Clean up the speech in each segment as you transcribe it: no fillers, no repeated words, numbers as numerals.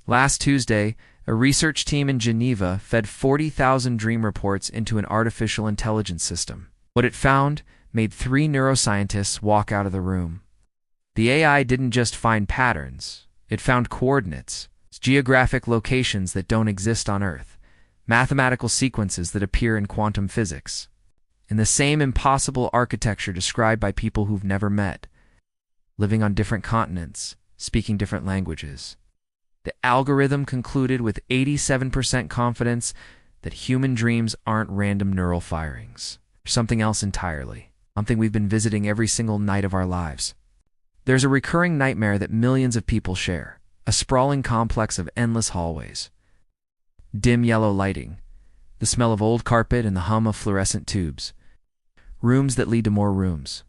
Last Tuesday, a research team in Geneva fed 40,000 dream reports into an artificial intelligence system. What it found made 3 neuroscientists walk out of the room. The AI didn't just find patterns, it found coordinates, geographic locations that don't exist on Earth, mathematical sequences that appear in quantum physics, in the same impossible architecture described by people who've never met, living on different continents, speaking different languages. The algorithm concluded with 87% confidence that human dreams aren't random neural firings. They're something else entirely, something we've been visiting every single night of our lives. There's a recurring nightmare that millions of people share, a sprawling complex of endless hallways, dim yellow lighting, the smell of old carpet and the hum of fluorescent tubes, rooms that lead to more rooms,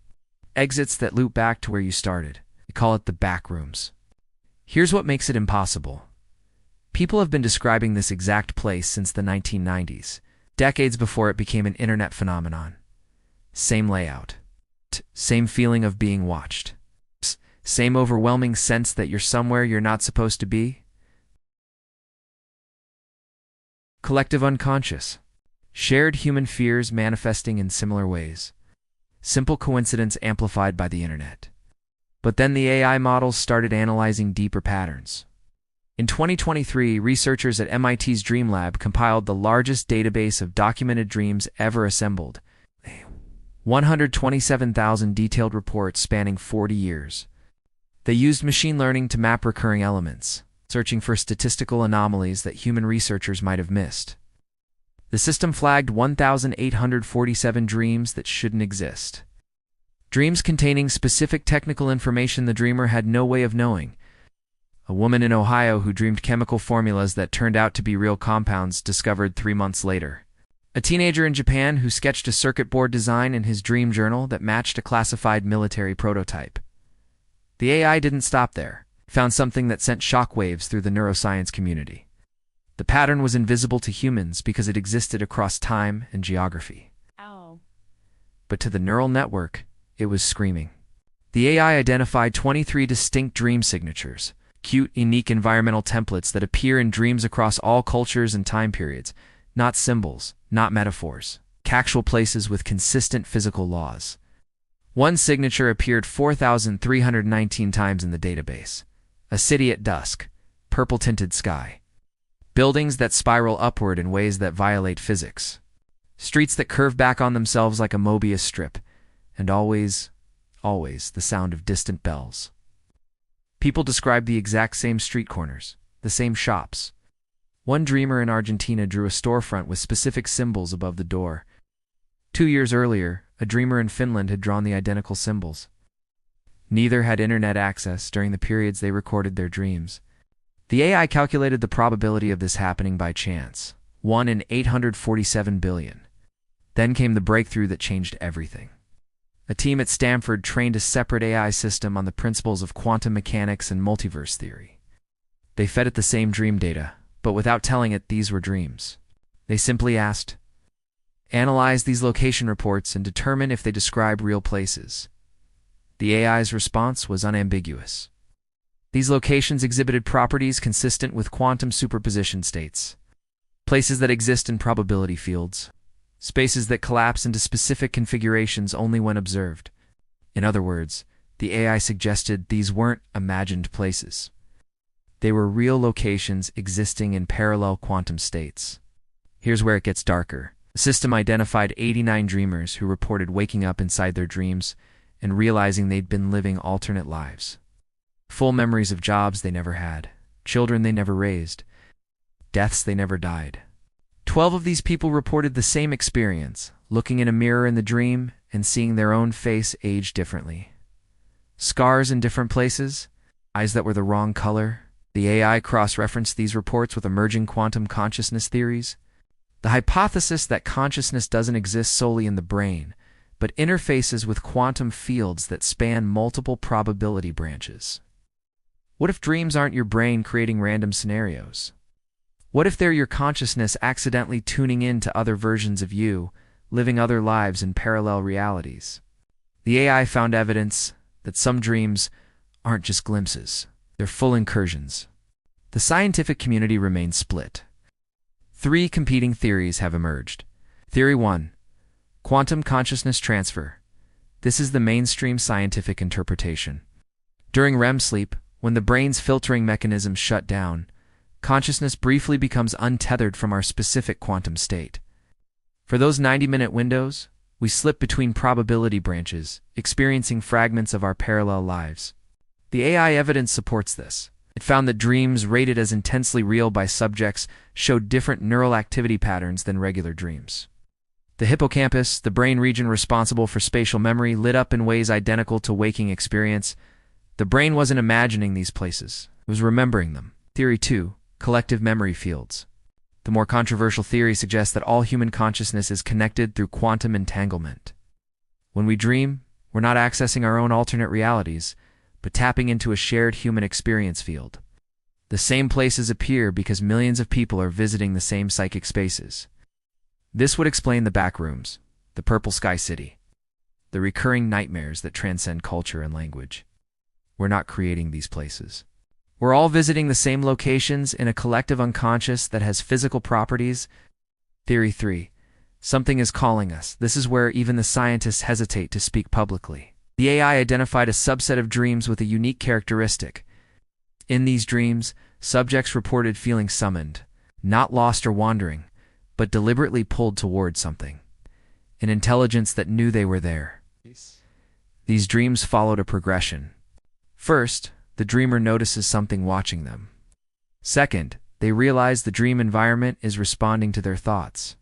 exits that loop back to where you started. We call it the Backrooms. Here's what makes it impossible. People have been describing this exact place since the 1990s, decades before it became an internet phenomenon. Same layout. Same feeling of being watched. Same overwhelming sense that you're somewhere you're not supposed to be. Collective unconscious. Shared human fears manifesting in similar ways. Simple coincidence amplified by the internet. But then the AI models started analyzing deeper patterns. In 2023, researchers at MIT's Dream Lab compiled the largest database of documented dreams ever assembled. 127,000 detailed reports spanning 40 years. They used machine learning to map recurring elements, searching for statistical anomalies that human researchers might have missed. The system flagged 1,847 dreams that shouldn't exist. Dreams containing specific technical information the dreamer had no way of knowing. A woman in Ohio who dreamed chemical formulas that turned out to be real compounds discovered 3 months later. A teenager in Japan who sketched a circuit board design in his dream journal that matched a classified military prototype. The AI didn't stop there. It found something that sent shockwaves through the neuroscience community. The pattern was invisible to humans because it existed across time and geography. Ow. But to the neural network, it was screaming. The AI identified 23 distinct dream signatures, cute, unique environmental templates that appear in dreams across all cultures and time periods, not symbols, not metaphors, actual places with consistent physical laws. One signature appeared 4,319 times in the database. A city at dusk, purple-tinted sky. Buildings that spiral upward in ways that violate physics. Streets that curve back on themselves like a Mobius strip. And always, always the sound of distant bells. People describe the exact same street corners, the same shops. One dreamer in Argentina drew a storefront with specific symbols above the door. 2 years earlier, a dreamer in Finland had drawn the identical symbols. Neither had internet access during the periods they recorded their dreams. The AI calculated the probability of this happening by chance, 1 in 847 billion. Then came the breakthrough that changed everything. A team at Stanford trained a separate AI system on the principles of quantum mechanics and multiverse theory. They fed it the same dream data, but without telling it these were dreams. They simply asked, "Analyze these location reports and determine if they describe real places." The AI's response was unambiguous. These locations exhibited properties consistent with quantum superposition states, places that exist in probability fields, spaces that collapse into specific configurations only when observed. In other words, the AI suggested these weren't imagined places. They were real locations existing in parallel quantum states. Here's where it gets darker. The system identified 89 dreamers who reported waking up inside their dreams and realizing they'd been living alternate lives. Full memories of jobs they never had, children they never raised, deaths they never died. 12 of these people reported the same experience, looking in a mirror in the dream and seeing their own face age differently. Scars in different places, eyes that were the wrong color. The AI cross-referenced these reports with emerging quantum consciousness theories. The hypothesis that consciousness doesn't exist solely in the brain, but interfaces with quantum fields that span multiple probability branches. What if dreams aren't your brain creating random scenarios? What if they're your consciousness accidentally tuning in to other versions of you, living other lives in parallel realities? The AI found evidence that some dreams aren't just glimpses, they're full incursions. The scientific community remains split. Three competing theories have emerged. Theory 1. Quantum consciousness transfer. This is the mainstream scientific interpretation. During REM sleep, when the brain's filtering mechanisms shut down, consciousness briefly becomes untethered from our specific quantum state. For those 90-minute windows, we slip between probability branches, experiencing fragments of our parallel lives. The AI evidence supports this. It found that dreams rated as intensely real by subjects showed different neural activity patterns than regular dreams. The hippocampus, the brain region responsible for spatial memory, lit up in ways identical to waking experience. The brain wasn't imagining these places, it was remembering them. Theory 2. Collective memory fields. The more controversial theory suggests that all human consciousness is connected through quantum entanglement. When we dream, we're not accessing our own alternate realities, but tapping into a shared human experience field. The same places appear because millions of people are visiting the same psychic spaces. This would explain the Backrooms, the purple sky city, the recurring nightmares that transcend culture and language. We're not creating these places. We're all visiting the same locations in a collective unconscious that has physical properties. Theory 3. Something is calling us. This is where even the scientists hesitate to speak publicly. The AI identified a subset of dreams with a unique characteristic. In these dreams, subjects reported feeling summoned, not lost or wandering, but deliberately pulled toward something. An intelligence that knew they were there. These dreams followed a progression. First, the dreamer notices something watching them. Second, they realize the dream environment is responding to their thoughts.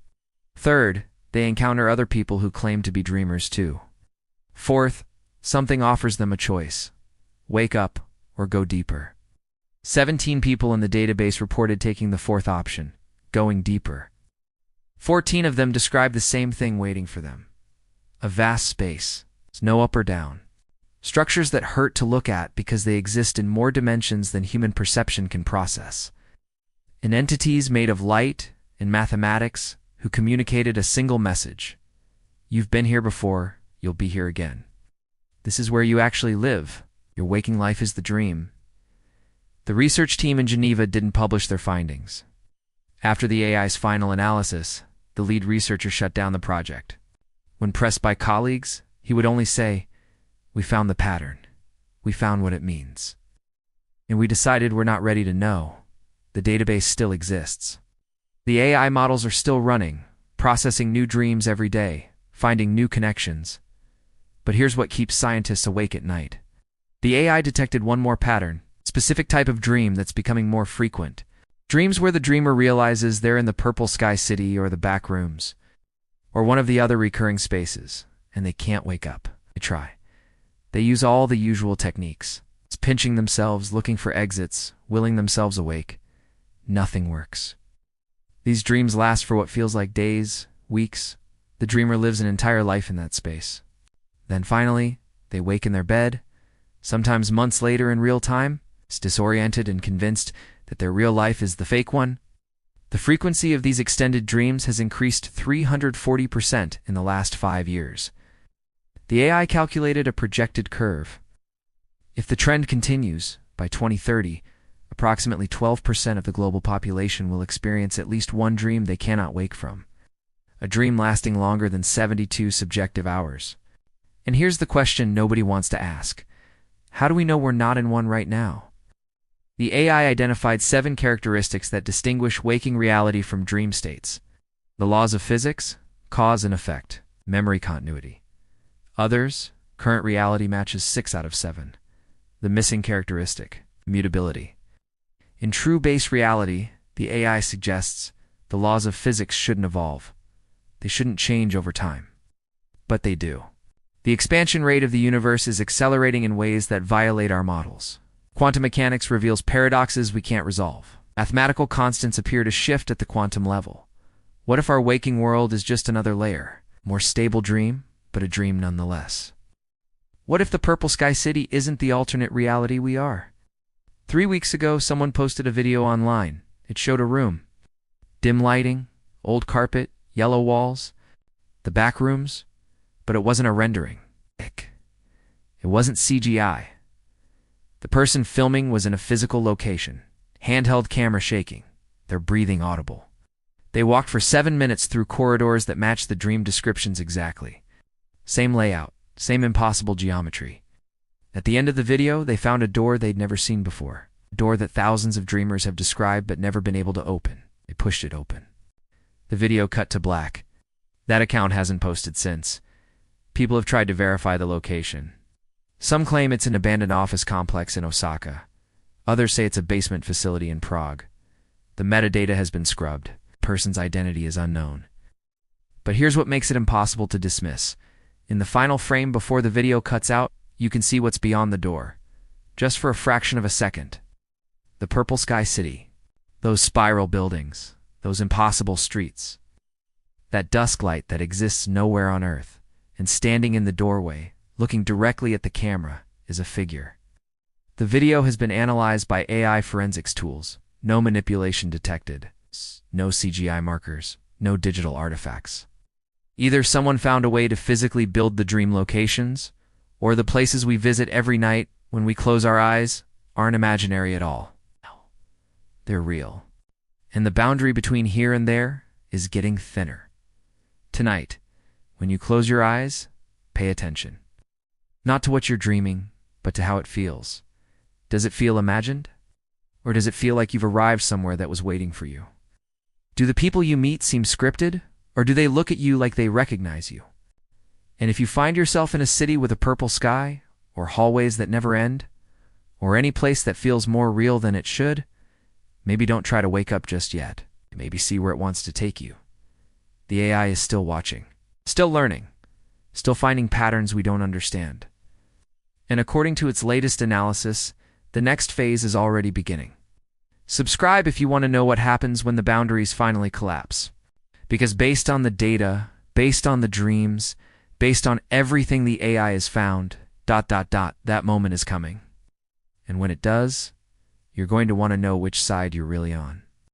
Third, they encounter other people who claim to be dreamers too. Fourth, something offers them a choice: wake up or go deeper. 17 people in the database reported taking the fourth option, going deeper. 14 of them described the same thing waiting for them: a vast space, no up or down. Structures that hurt to look at because they exist in more dimensions than human perception can process. And entities made of light and mathematics who communicated a single message: you've been here before, you'll be here again. This is where you actually live. Your waking life is the dream. The research team in Geneva didn't publish their findings. After the AI's final analysis, the lead researcher shut down the project. When pressed by colleagues, he would only say, "We found the pattern. We found what it means. And we decided we're not ready to know. The database still exists." The AI models are still running, processing new dreams every day, finding new connections. But here's what keeps scientists awake at night. The AI detected one more pattern, specific type of dream that's becoming more frequent. Dreams where the dreamer realizes they're in the purple sky city or the back rooms, or one of the other recurring spaces, and they can't wake up. They try. They use all the usual techniques. It's pinching themselves, looking for exits, willing themselves awake. Nothing works. These dreams last for what feels like days, weeks. The dreamer lives an entire life in that space. Then finally, they wake in their bed, sometimes months later in real time, disoriented and convinced that their real life is the fake one. The frequency of these extended dreams has increased 340% in the last 5 years. The AI calculated a projected curve. If the trend continues, by 2030, approximately 12% of the global population will experience at least one dream they cannot wake from. A dream lasting longer than 72 subjective hours. And here's the question nobody wants to ask. How do we know we're not in one right now? The AI identified 7 characteristics that distinguish waking reality from dream states. The laws of physics, cause and effect, memory continuity. Others, current reality matches 6 out of 7. The missing characteristic, mutability. In true base reality, the AI suggests the laws of physics shouldn't evolve. They shouldn't change over time. But they do. The expansion rate of the universe is accelerating in ways that violate our models. Quantum mechanics reveals paradoxes we can't resolve. Mathematical constants appear to shift at the quantum level. What if our waking world is just another layer? More stable dream, but a dream nonetheless. What if the purple sky city isn't the alternate reality we are? 3 weeks ago, someone posted a video online. It showed a room. Dim lighting, old carpet, yellow walls, the back rooms, but it wasn't a rendering. It wasn't CGI. The person filming was in a physical location, Handheld camera shaking, their breathing audible. They walked for 7 minutes through corridors that matched the dream descriptions exactly. Same layout, same impossible geometry. At the end of the video, they found a door they'd never seen before. A door that thousands of dreamers have described but never been able to open. They pushed it open. The video cut to black. That account hasn't posted since. People have tried to verify the location. Some claim it's an abandoned office complex in Osaka. Others say it's a basement facility in Prague. The metadata has been scrubbed. The person's identity is unknown. But here's what makes it impossible to dismiss. In the final frame before the video cuts out, you can see what's beyond the door. Just for a fraction of a second. The purple sky city. Those spiral buildings. Those impossible streets. That dusk light that exists nowhere on Earth. And standing in the doorway, looking directly at the camera, is a figure. The video has been analyzed by AI forensics tools. No manipulation detected. No CGI markers. No digital artifacts. Either someone found a way to physically build the dream locations, or the places we visit every night when we close our eyes aren't imaginary at all. No, they're real. And the boundary between here and there is getting thinner. Tonight, when you close your eyes, pay attention. Not to what you're dreaming, but to how it feels. Does it feel imagined? Or does it feel like you've arrived somewhere that was waiting for you? Do the people you meet seem scripted? Or do they look at you like they recognize you? And if you find yourself in a city with a purple sky, or hallways that never end, or any place that feels more real than it should, maybe don't try to wake up just yet. Maybe see where it wants to take you. The AI is still watching, still learning, still finding patterns we don't understand. And according to its latest analysis, the next phase is already beginning. Subscribe if you want to know what happens when the boundaries finally collapse. Because based on the data, based on the dreams, based on everything the AI has found, ... that moment is coming. And when it does, you're going to want to know which side you're really on.